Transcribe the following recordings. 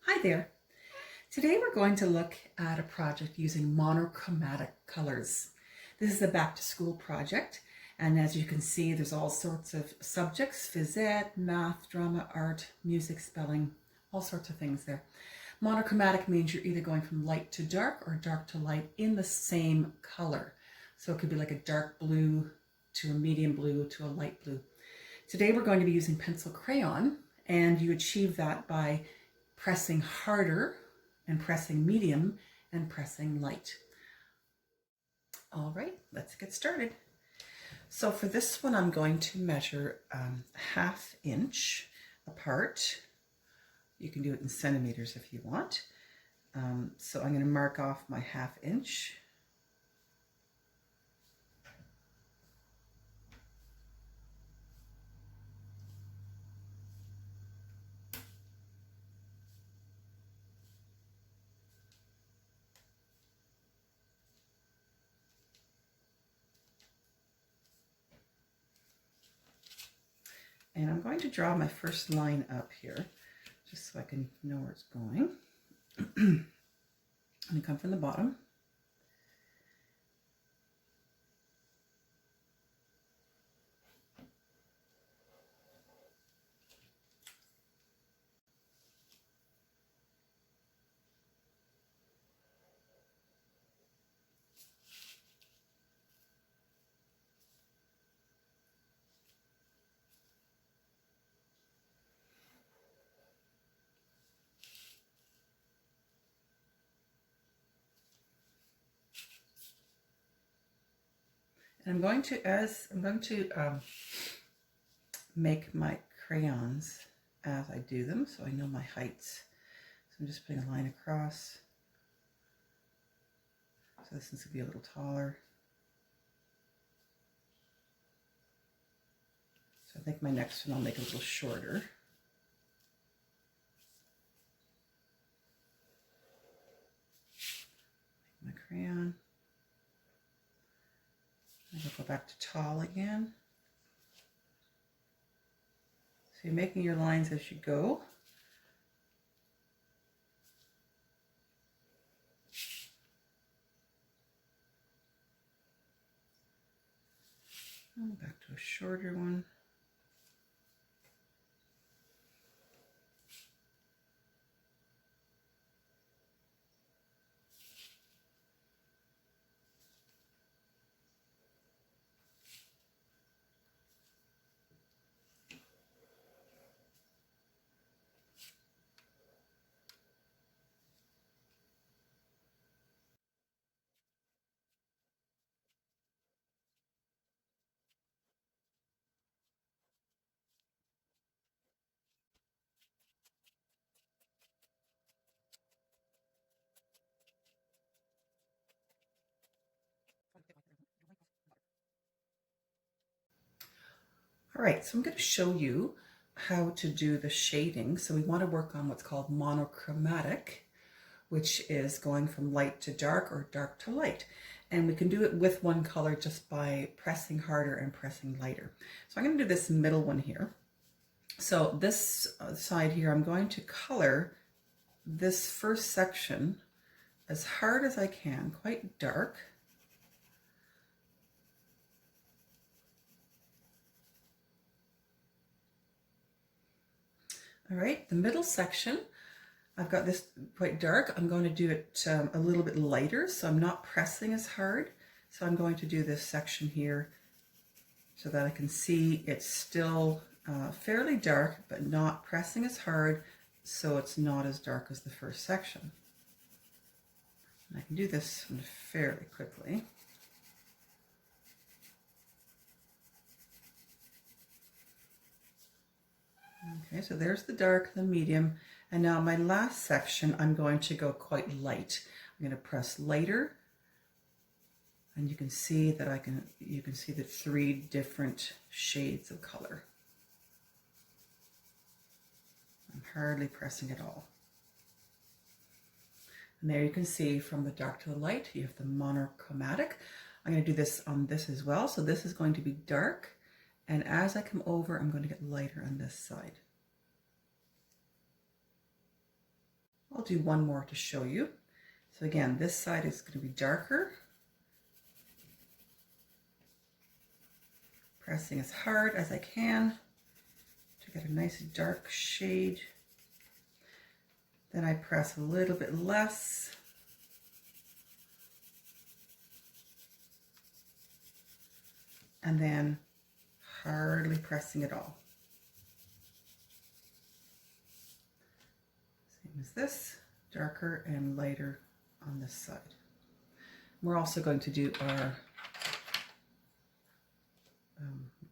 Hi there. Today we're going to look at a project using monochromatic colors. This is a back to school project, and as you can see there's all sorts of subjects: phys ed, math, drama, art, music, spelling, all sorts of things there. Monochromatic means you're either going from light to dark or dark to light in the same color. So it could be like a dark blue to a medium blue to a light blue. Today we're going to be using pencil crayon, and you achieve that by pressing harder and pressing medium and pressing light. All right, let's get started. So for this one, I'm going to measure ½ inch apart. You can do it in centimeters if you want. So I'm going to mark off my ½ inch. And I'm going to draw my first line up here, just so I can know where it's going. I'm going to come from the bottom. And I'm going to make my crayons as I do them, so I know my heights. So I'm just putting a line across. So this needs to be a little taller. So I think my next one I'll make a little shorter. Make my crayon. I'll go back to tall again. So you're making your lines as you go. And back to a shorter one. All right, so I'm going to show you how to do the shading. So we want to work on what's called monochromatic, which is going from light to dark or dark to light. And we can do it with one color just by pressing harder and pressing lighter. So I'm going to do this middle one here. So this side here, I'm going to color this first section as hard as I can, quite dark. All right, the middle section, I've got this quite dark. I'm going to do it a little bit lighter, so I'm not pressing as hard. So I'm going to do this section here so that I can see it's still fairly dark, but not pressing as hard, so it's not as dark as the first section. And I can do this one fairly quickly. Okay, so there's the dark, the medium, and now my last section, I'm going to go quite light. I'm going to press lighter, and you can see that you can see the 3 different shades of color. I'm hardly pressing at all. And there you can see from the dark to the light, you have the monochromatic. I'm going to do this on this as well. So this is going to be dark. And as I come over, I'm going to get lighter on this side. I'll do one more to show you. So again, this side is going to be darker. Pressing as hard as I can to get a nice dark shade. Then I press a little bit less. And then hardly pressing at all. Same as this, darker and lighter on this side. We're also going to do our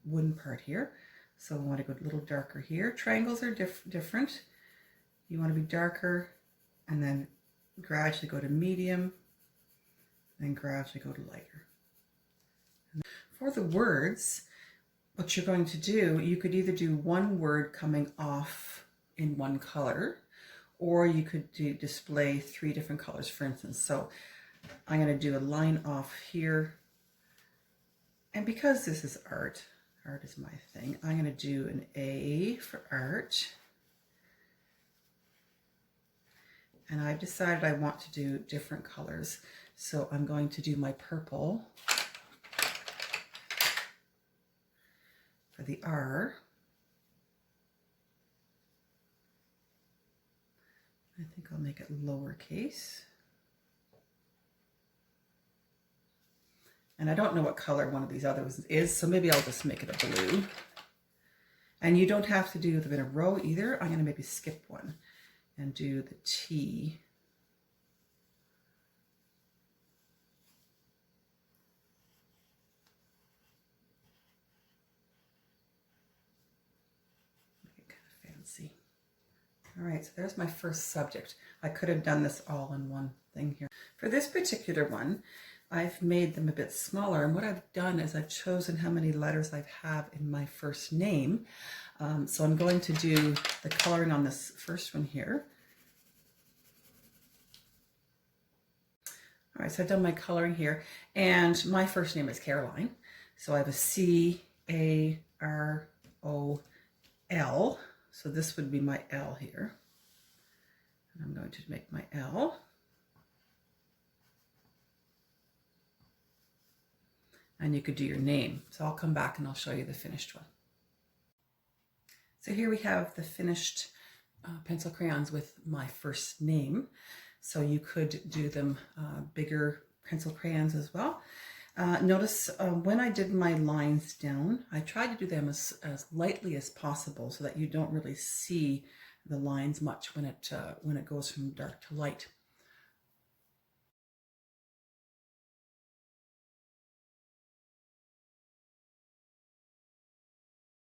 wooden part here. So we want to go a little darker here. Triangles are different. You want to be darker and then gradually go to medium, then gradually go to lighter. And for the words, what you're going to do, you could either do one word coming off in one color, or you could display 3 different colors, for instance. So I'm going to do a line off here. And because this is art is my thing, I'm going to do an A for art. And I've decided I want to do different colors. So I'm going to do my purple for the R. I think I'll make it lowercase. And I don't know what color one of these others is, so maybe I'll just make it a blue. And you don't have to do them in a row either. I'm going to maybe skip one and do the T. Make it kind of fancy. All right, so there's my first subject. I could have done this all in one thing here. For this particular one, I've made them a bit smaller, and what I've done is I've chosen how many letters I have in my first name. So I'm going to do the coloring on this first one here. All right, so I've done my coloring here, and my first name is Caroline. So I have a C-A-R-O-L. So this would be my L here. And I'm going to make my L. And you could do your name. So I'll come back and I'll show you the finished one. So here we have the finished pencil crayons with my first name. So you could do them bigger pencil crayons as well. Notice when I did my lines down, I tried to do them as lightly as possible so that you don't really see the lines much when it goes from dark to light.